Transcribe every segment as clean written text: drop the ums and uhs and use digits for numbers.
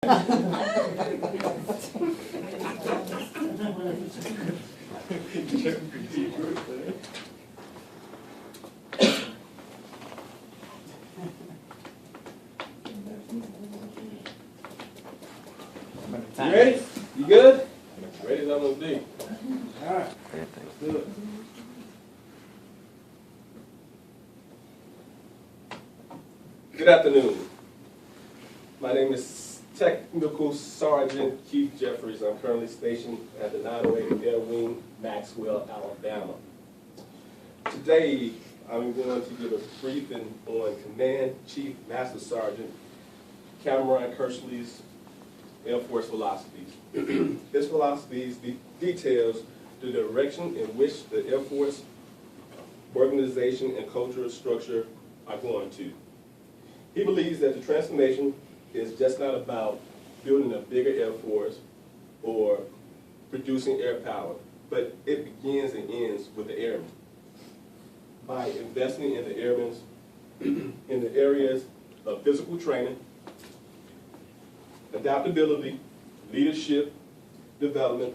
You ready? You good? Ready as I'm gonna be. All right. Let's do it. Good afternoon. My name is Technical Sergeant Keith Jeffries. I'm currently stationed at the 908 Air Wing, Maxwell, Alabama. Today, I'm going to give a briefing on Command Chief Master Sergeant Cameron Kersley's Air Force philosophies. His philosophies details the direction in which the Air Force organization and cultural structure are going to. He believes that the transformation is just not about building a bigger Air Force or producing air power, but it begins and ends with the airmen. By investing in the airmen in the areas of physical training, adaptability, leadership, development,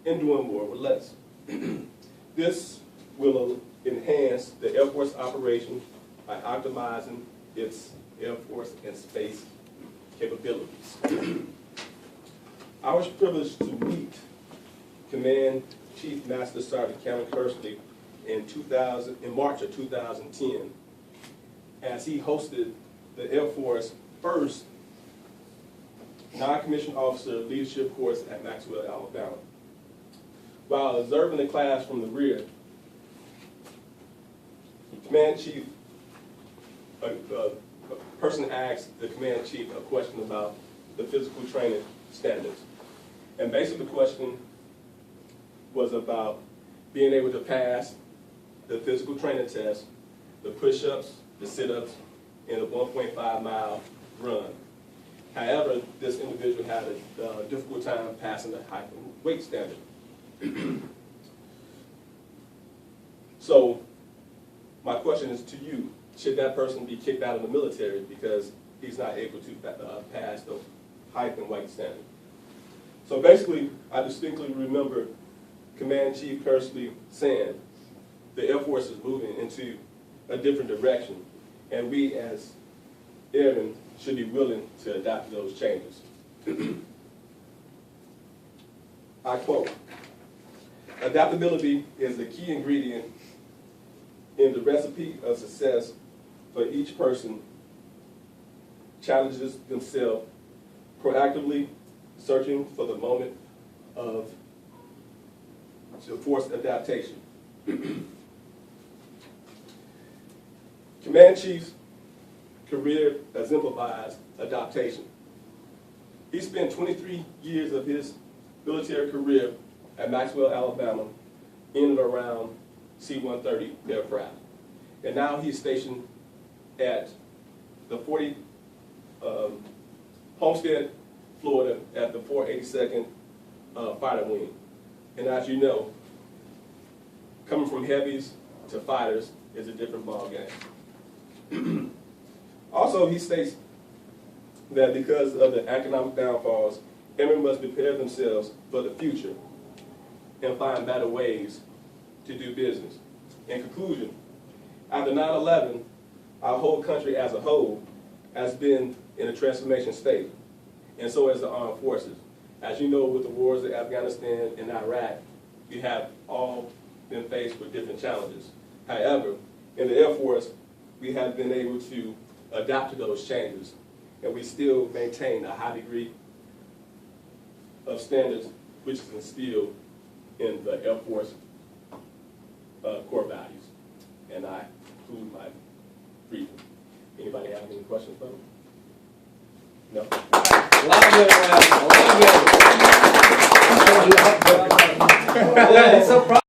and doing more with less. This will enhance the Air Force operation by optimizing its Air Force and space capabilities. I was privileged to meet Command Chief Master Sergeant Cameron Kersley in March of 2010 as he hosted the Air Force first non-commissioned officer leadership course at Maxwell, Alabama. While observing the class from the rear, the Command Chief, a person asked the Command Chief a question about the physical training standards. And basically the question was about being able to pass the physical training test, the push-ups, the sit-ups, and a 1.5-mile run. However, this individual had a difficult time passing the height and weight standard. So, my question is to you, should that person be kicked out of the military because he's not able to pass the height and weight standard? So basically, I distinctly remember Command Chief Kersley saying, the Air Force is moving into a different direction, and we as airmen should be willing to adapt to those changes. I quote, "Adaptability is the key ingredient in the recipe of success for each person challenges themselves proactively searching for the moment of forced adaptation." Command Chief's career exemplifies adaptation. He spent 23 years of his military career at Maxwell, Alabama, in and around C-130 aircraft. And now he's stationed at the Homestead, Florida, at the 482nd Fighter Wing. And as you know, coming from heavies to fighters is a different ballgame. Also, he states that because of the economic downfalls, airmen must prepare themselves for the future and find better ways to do business. In conclusion, after 9/11, our whole country as a whole has been in a transformation state, and so has the armed forces. As you know, with the wars in Afghanistan and Iraq, we have all been faced with different challenges. However, in the Air Force, we have been able to adapt to those changes, and we still maintain a high degree of standards which is instilled in the Air Force core values. And I conclude my briefing. Anybody have any questions for me? No? A lot of good, man. A lot of good. It's so